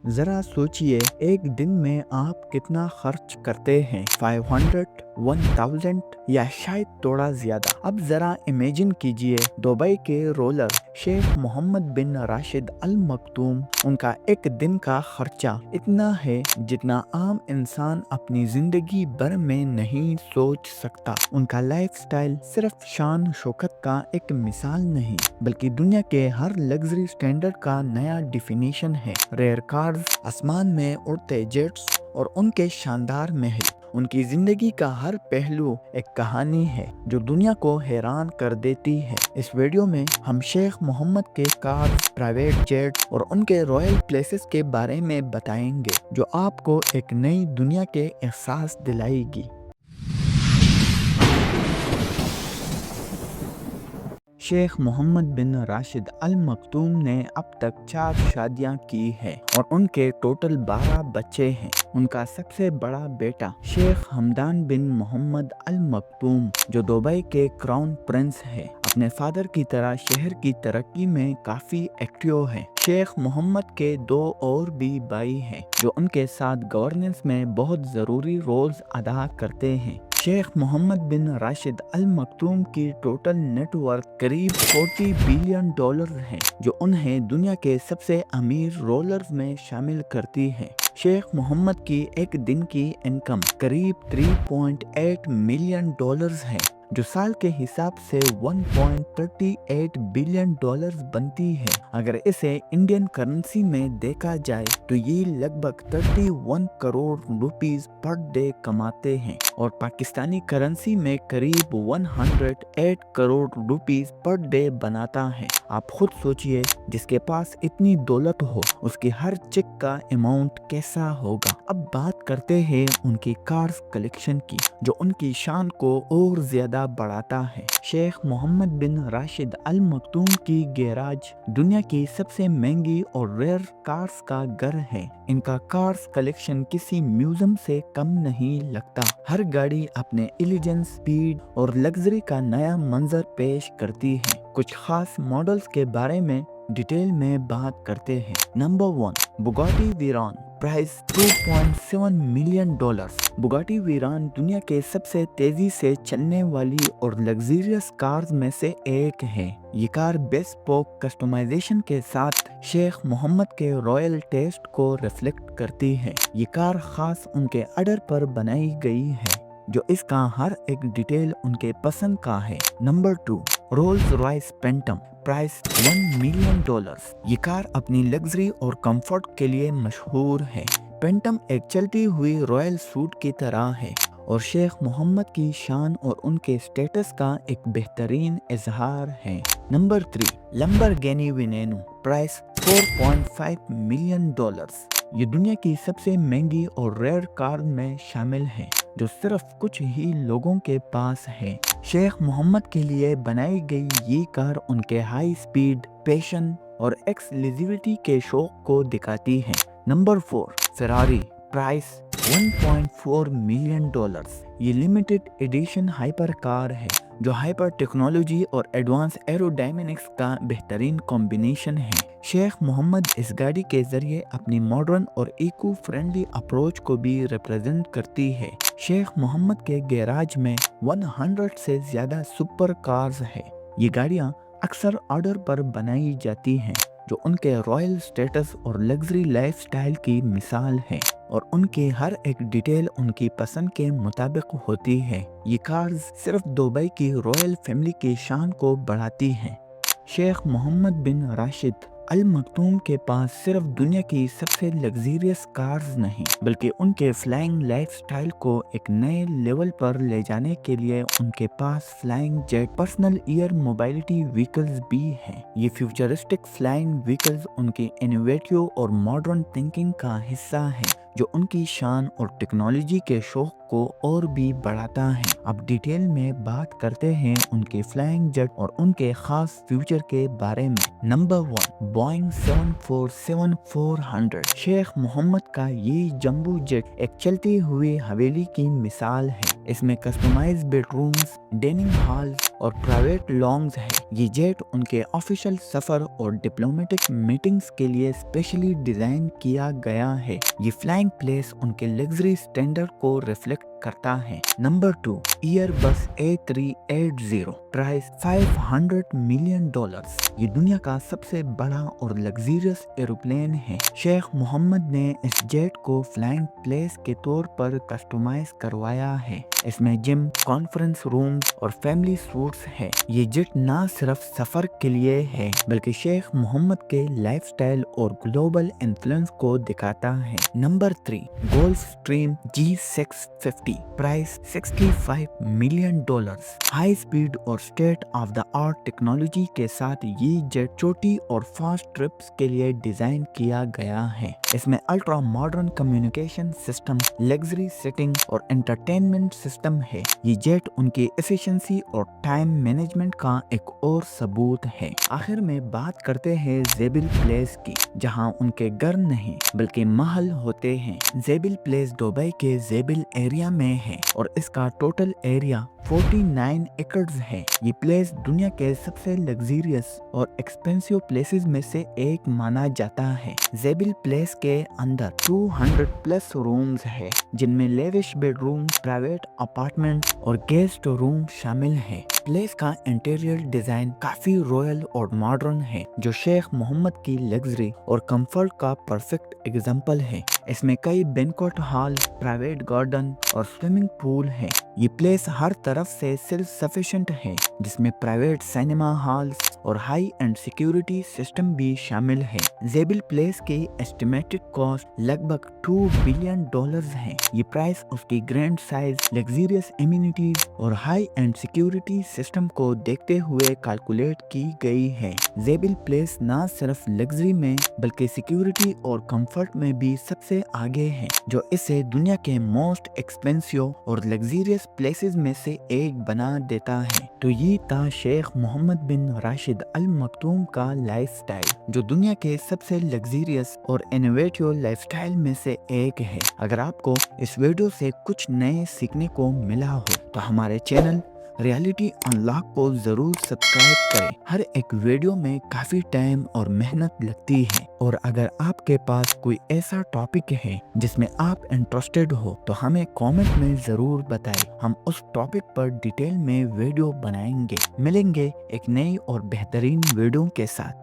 ذرا سوچئے ایک دن میں آپ کتنا خرچ کرتے ہیں، 500، 1000 یا شاید تھوڑا زیادہ۔ اب ذرا امیجن کیجئے دبئی کے رولر شیخ محمد بن راشد ال مکتوم، ان کا ایک دن کا خرچہ اتنا ہے جتنا عام انسان اپنی زندگی بھر میں نہیں سوچ سکتا۔ ان کا لائف سٹائل صرف شان شوکت کا ایک مثال نہیں بلکہ دنیا کے ہر لگژری سٹینڈرڈ کا نیا ڈیفینیشن ہے۔ ریئر کارز، آسمان میں اڑتے جیٹس اور ان کے شاندار محل، ان کی زندگی کا ہر پہلو ایک کہانی ہے جو دنیا کو حیران کر دیتی ہے۔ اس ویڈیو میں ہم شیخ محمد کے کارز، پرائیویٹ جیٹ اور ان کے رائل پلیسز کے بارے میں بتائیں گے جو آپ کو ایک نئی دنیا کے احساس دلائے گی۔ شیخ محمد بن راشد ال مکتوم نے اب تک 4 شادیاں کی ہیں اور ان کے ٹوٹل 12 بچے ہیں۔ ان کا سب سے بڑا بیٹا شیخ حمدان بن محمد ال مکتوم، جو دبئی کے کراؤن پرنس ہے، اپنے فادر کی طرح شہر کی ترقی میں کافی ایکٹیو ہے۔ شیخ محمد کے 2 اور بھی بھائی ہیں جو ان کے ساتھ گورننس میں بہت ضروری رولز ادا کرتے ہیں۔ شیخ محمد بن راشد ال مکتوم کی ٹوٹل نیٹ ورتھ قریب $40 بلین ہے، جو انہیں دنیا کے سب سے امیر رولرز میں شامل کرتی ہے۔ شیخ محمد کی ایک دن کی انکم قریب $3.8 ملین ہے، جو سال کے حساب سے $1.38 بلین بنتی ہے۔ اگر اسے انڈین کرنسی میں دیکھا جائے تو یہ لگ بھگ 31 کروڑ روپیز پر ڈے کماتے ہیں اور پاکستانی کرنسی میں قریب 108 کروڑ روپیز پر ڈے بناتا ہے۔ آپ خود سوچئے، جس کے پاس اتنی دولت ہو اس کی ہر چیک کا اماؤنٹ کیسا ہوگا۔ اب بات کرتے ہیں ان کی کارز کلیکشن کی، جو ان کی شان کو اور زیادہ بڑھاتا ہے۔ شیخ محمد بن راشد ال مکتوم کی گیراج دنیا کی سب سے مہنگی اور ریئر کارز کا گھر ہے۔ ان کا کارز کلیکشن کسی میوزیم سے کم نہیں لگتا۔ ہر گاڑی اپنے ایلیجنس، سپیڈ اور لگژری کا نیا منظر پیش کرتی ہے۔ کچھ خاص ماڈلز کے بارے میں ڈیٹیل میں بات کرتے ہیں۔ نمبر 1، بگاٹی ویران، پرائس $2.7 ملین۔ بگاٹی ویران دنیا کے سب سے تیزی سے چلنے والی اور لگزریس کارز میں سے ایک ہے۔ یہ کار بیسپوک کسٹمائزیشن کے ساتھ شیخ محمد کے رائل ٹیسٹ کو ریفلیکٹ کرتی ہے۔ یہ کار خاص ان کے آرڈر پر بنائی گئی ہے، جو اس کا ہر ایک ڈیٹیل ان کے پسند کا ہے۔ Number 2، Rolls Royce phantom, price $1 million. یہ کار اپنی لگژری اور کمفرٹ کے لیے مشہور ہے۔ فینٹم ایک چلتی ہوئی رائل سوٹ کی طرح ہے اور شیخ محمد کی شان اور ان کے سٹیٹس کا ایک بہترین اظہار ہے۔ Number 3، Lamborghini Veneno, price $4.5 million. یہ دنیا کی سب سے مہنگی اور ریئر کار میں شامل ہے، جو صرف کچھ ہی لوگوں کے پاس ہے۔ شیخ محمد کے لیے بنائی گئی یہ کار ان کے ہائی سپیڈ، پیشن اور ایکسکلوسیوٹی کے شوق کو دکھاتی ہے۔ نمبر 4، فراری، پرائس $1.4 ملین۔ یہ لیمیٹڈ ایڈیشن ہائپر کار ہے جو ہائپر ٹیکنالوجی اور ایڈوانس ایروڈائنامکس کا بہترین کمبینیشن ہے۔ شیخ محمد اس گاڑی کے ذریعے اپنی ماڈرن اور ایکو فرینڈلی اپروچ کو بھی ریپرزینٹ کرتی ہے۔ شیخ محمد کے گیراج میں 100 سے زیادہ سپر کارز ہیں۔ یہ گاڑیاں اکثر آرڈر پر بنائی جاتی ہیں، جو ان کے رائل سٹیٹس اور لگژری لائف سٹائل کی مثال ہے، اور ان کی ہر ایک ڈیٹیل ان کی پسند کے مطابق ہوتی ہے۔ یہ کارز صرف دبئی کی رائل فیملی کی شان کو بڑھاتی ہیں۔ شیخ محمد بن راشد ال مکتوم کے پاس صرف دنیا کی سب سے لگزریس کارز نہیں بلکہ ان کے فلائنگ لائف سٹائل کو ایک نئے لیول پر لے جانے کے لیے ان کے پاس flying jet personal air mobility vehicles بھی ہیں۔ یہ فیوچرسٹک فلائنگ وہیکلز ان کی انوویٹیو اور ماڈرن تھنکنگ کا حصہ ہیں، جو ان کی شان اور ٹیکنالوجی کے شوق کو اور بھی بڑھاتا ہے۔ اب ڈیٹیل میں بات کرتے ہیں ان کے فلائنگ جیٹ اور ان کے خاص فیوچر کے بارے میں۔ Number 1، Boeing 747-400۔ شیخ محمد کا یہ جمبو جیٹ ایک چلتی ہوئی حویلی کی مثال ہے۔ اس میں customize bedrooms, dining halls اور پرائیویٹ لانگز ہے۔ یہ جیٹ ان کے آفیشل سفر اور ڈپلومیٹک میٹنگز کے لیے اسپیشلی ڈیزائن کیا گیا ہے۔ یہ فلائنگ پلیس ان کے لگژری سٹینڈرڈ کو ریفلیکٹ کرتا ہے۔ نمبر 2، ایئر بس A380، پرائس $500 ملین۔ یہ دنیا کا سب سے بڑا اور لگزریس ایروپلین ہے۔ شیخ محمد نے اس جیٹ کو فلائنگ پلیس کے طور پر کسٹمائز کروایا ہے۔ اس میں جم، کانفرنس رومز اور فیملی سوٹس ہے۔ یہ جیٹ نہ صرف سفر کے لیے ہے بلکہ شیخ محمد کے لائف سٹائل اور گلوبل انفلوئنس کو دکھاتا ہے۔ Number 3، Gulfstream G650، price $65 million. High speed اور state of the art technology کے ساتھ یہ جیٹ چھوٹی اور فاسٹ ٹرپس کے لیے ڈیزائن کیا گیا ہے۔ اس میں ultra modern communication system, luxury seating اور انٹرٹینمنٹ سسٹم ہے۔ یہ جیٹ ان کی ایفیشنسی اور ٹائم مینجمنٹ کا ایک اور ثبوت ہے۔ آخر میں بات کرتے ہیں زیبل پلیس کی، جہاں ان کے گھر نہیں بلکہ محل ہوتے ہیں۔ زیبل پلیس دبئی کے زیبل ایریا میں ہے اور اس کا ٹوٹل ایریا 49 ایکڑز ہے۔ یہ پلیس دنیا کے سب سے لگزریس اور ایکسپینسو پلیسز میں سے ایک مانا جاتا ہے۔ زیبل پلیس کے اندر 200+ رومز ہے، جن میں lavish bed room, private apartment اور گیسٹ روم شامل ہے۔ پلیس کا انٹیریئر ڈیزائن کافی رویل اور ماڈرن ہے، جو شیخ محمد کی لگژری اور کمفرٹ کا پرفیکٹ ایگزامپل ہے۔ اس میں کئی بینکوٹ ہال، پرائیویٹ گارڈن اور سوئمنگ پول ہے۔ یہ پلیس ہر طرف سے سیلف سفیشینٹ ہے، جس میں پرائیویٹ سینما ہالز اور ہائی اینڈ سیکیورٹی سسٹم بھی شامل ہے۔ زیبل پلیس کی ایسٹیمیٹڈ کاسٹ لگ بھگ $2 بلین ہے۔ یہ پرائس اس کی گرینڈ سائز، لگزریس ایمینٹیز اور ہائی اینڈ سیکیورٹی سسٹم کو دیکھتے ہوئے کیلکولیٹ کی گئی ہے۔ زیبل پلیس نہ صرف لگژری میں بلکہ سیکیورٹی اور کمفرٹ میں بھی سب سے آگے ہے، جو اسے دنیا کے موسٹ ایکسپینسو اور لگزریس پلیسز میں سے ایک بنا دیتا ہے۔ تو یہ تھا شیخ محمد بن راشد ال مکتوم کا لائف سٹائل، جو دنیا کے سب سے لگزریس اور انوویٹیو لائف سٹائل میں سے ایک ہے۔ اگر آپ کو اس ویڈیو سے کچھ نئے سیکھنے کو ملا ہو تو ہمارے چینل ریالٹی انلاک کو ضرور سبسکرائب کریں۔ ہر ایک ویڈیو میں کافی ٹائم اور محنت لگتی ہے، اور اگر آپ کے پاس کوئی ایسا ٹاپک ہے جس میں آپ انٹرسٹڈ ہو تو ہمیں کامنٹ میں ضرور بتائیں۔ ہم اس ٹاپک پر ڈیٹیل میں ویڈیو بنائیں گے۔ ملیں گے ایک نئی اور بہترین ویڈیو کے ساتھ۔